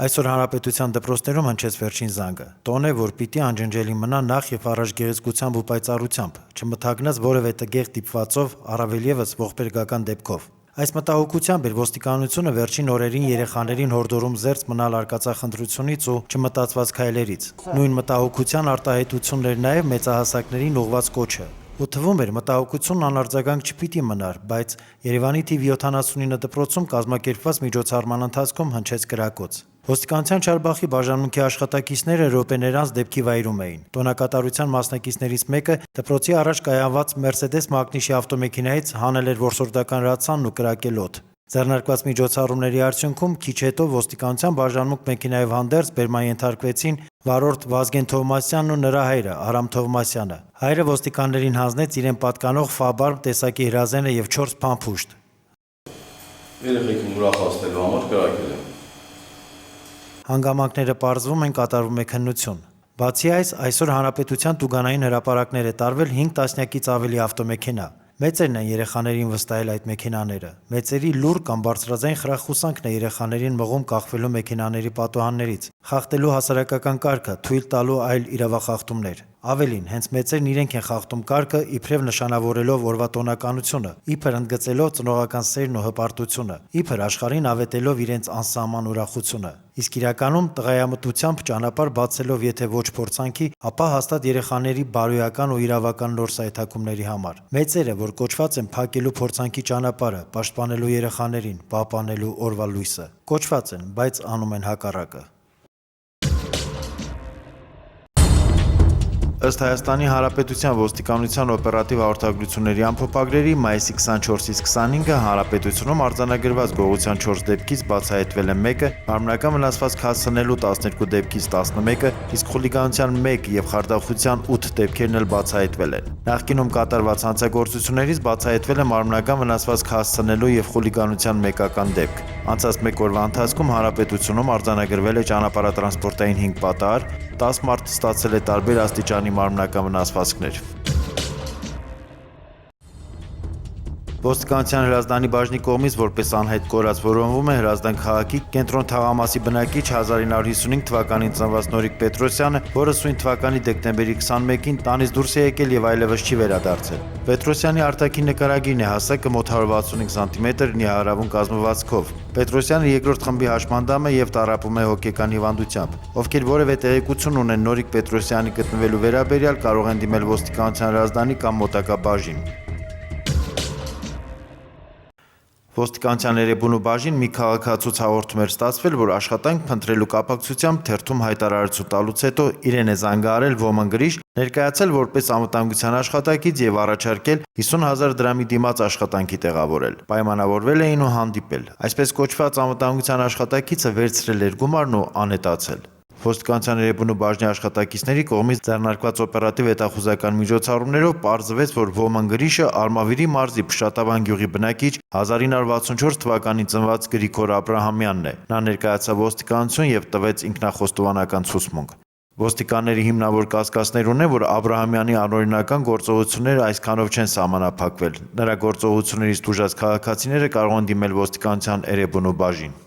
Այսօր հանրապետության դպրոցներում հնչեց վերջին զանգը։ Տոն է, որ պիտի անջնջելի մնա նախ եւ առաջ գեղեցկությամբ ու պայծառությամբ, չմթագնած որևէ տգեղ դիպվածով, առավել ևս ողբերգական դեպքով։ Այս մտահոգությամբ էր ոստիկանությունը վերջին օրերին երեխաներին հորդորում զերծ մնալ արկածախնդրությունից ու չմտածված քայլերից։ Նույն մտահոգության արտահայտությունն էր նաև մեծահասակներին ուղղված կոչը։ Ու թվում էր մտահոգությունն անարձագանք չպիտի մնար, բայց Երևանի թիվ 79 դպրոցում կազմակերպված միջոցառման ընթացքում հնչեց կրակոց։ Ոստիկանության Չարբախի բաժանմունքի աշխատակիցները րոպեներ անց դեպքի վայրում էին։ Տոնակատարության մասնակիցներից մեկը դպրոցի առաջ կայանված Mercedes Magnus-ի ավտոմեքենայից հանել էր որսորդական ռացանն ու կրակել օդ։ Ձեռնարկված միջոցառումների արդյունքում քիչ հետո ոստիկանության բաժանմունք մեքենայով հանդերձ բերման ենթարկվեցին վարորդ Վազգեն Թովմասյանն ու նրա հայրը Արամ Թովմասյանը։ Հայրը ոստիկաններին հանձնեց իրեն պատկանող Ֆաբար տեսակի հրազենը եւ 4 փամփուշտ։ Երեխեքին ուրախացնելու համար կրակել եմ։ Հանգամանքները պարզվում են կատարվում է քննություն։ Բացի այս, այսօր հանրապետության տուգանային հրապարակներ է տարվել 5 տասնյակից ավելի ավտոմեքենա։ Մեծերն են երեխաներին վստահել այդ մեքենաները։ Մեծերի լուր կամ բարձրաձայն խրախուսանքն է երեխաներին մղում կախվելու մեքենաների պատուհաններից, խախտելու հասարակական կարգը, թույլ տալու այլ իրավախախտումներ։ Ավելին, հենց մեծերն իրենք են խախտում կարգը, իբրև նշանավորելով օրվա տոնականությունը, իբր ընդգծելով ծնողական սերն ու հպարտությունը, իբր աշխարհին ավետելով իրենց անսահման ուրախությունը։ Իսկ իրականում տղայամտությամբ ճանապարհ բացելով եթե ոչ փորձանքի, ապա հաստատ երեխաների բարոյական ու իրավական նոր սայթաքումների համար։ Մեծերը, որ կոչված են փակելու փորձանքի ճանապարհը, պաշտպանելու երեխաներին, պահպանելու օրվա լույսը, կոչված են, բայց անում են հակառակը։ Ըստ Հայաստանի Հանրապետության ոստիկանության օպերատիվ հաղորդագրությունների ամփոփագրերի մայիսի 24-ից 25-ը հանրապետությունում արձանագրված գողության 4 դեպքից բացահայտվել է 1-ը, մարմնական վնասվածք հասցնելու 12 դեպքից 11-ը, իսկ խուլիգանության 1 եւ խարդախության 8 դեպքերն էլ բացահայտվել են։ Նախկինում կատարված հանցագործություններից բացահայտվել է մարմնական վնասվածք հասցնելու եւ խուլիգանության 1-ական դեպք։ Անցած 1 օրվա ընթացքում հանրապետությունում արձանագրվել է ճանապարհատրանսպորտային 5 պատահար, 10 մարդ ստացել է տարբեր աստիճանի մարմնական վնասվածքներ։ Ոստիկանության Հրազդանի բաժնի կողմից որպես անհայտ կորած որոնվում է Հրազդան քաղաքի կենտրոն թաղամասի բնակիչ 1955 թվականին ծնված Նորիկ Պետրոսյանը, որը սույն թվականի դեկտեմբերի 21-ին տանից դուրս է եկել եւ այլևս չի վերադարձել։ Պետրոսյանի արտաքին նկարագիրն է հասակը մոտ 165 սանտիմետր նիհարավուն կազմվածքով։ Պետրոսյանը երկրորդ խմբի հաշմանդամ է եւ տառապում է հոգեկան հիվանդությամբ։ Ովքեր որևէ տեղեկություն ունեն Նորիկ Պետրոսյանի գտնվելու վերաբերյալ կարող են դիմել ոստիկանության Հրազդանի կամ մոտակա բաժին։ Ոստիկանության Էրեբունու բաժին մի քաղաքացուց հաղորդում էր ստացվել, որ աշխատանք փնտրելու կապակցությամբ թերթում հայտարարություն տալուց հետո իրեն է զանգահարել ոմն գրիչ, ներկայացել որպես անվտանգության աշխատակից եւ առաջարկել 50,000 դրամի դիմաց աշխատանքի տեղավորել։ Պայմանավորվել էին ու հանդիպել։ Այսպես կոչված անվտանգության աշխատակիցը վերցրել էր գումարն ու անհետացել։ Ոստիկանության Էրեբունու բաժնի աշխատակիցների կողմից ձեռնարկված օպերատիվ հետախուզական միջոցառումներով պարզվեց, որ ոմն գրիչը Արմավիրի մարզի Փշատավան գյուղի բնակիչ 1964 թվականին ծնված Գրիգոր Աբրահամյանն է։ Նա ներկայացավ ոստիկանություն եւ տվեց ինքնախոստովանական ցուցմունք։ Ոստիկանների հիմնավոր կասկածներ ունեն, որ Աբրահամյանի անօրինական գործողությունները այսքանով չեն սահմանափակվել։ Նրա գործողություններից տուժած քաղաքացիները կարող են դիմել ոստիկանության Էրեբունու բաժին։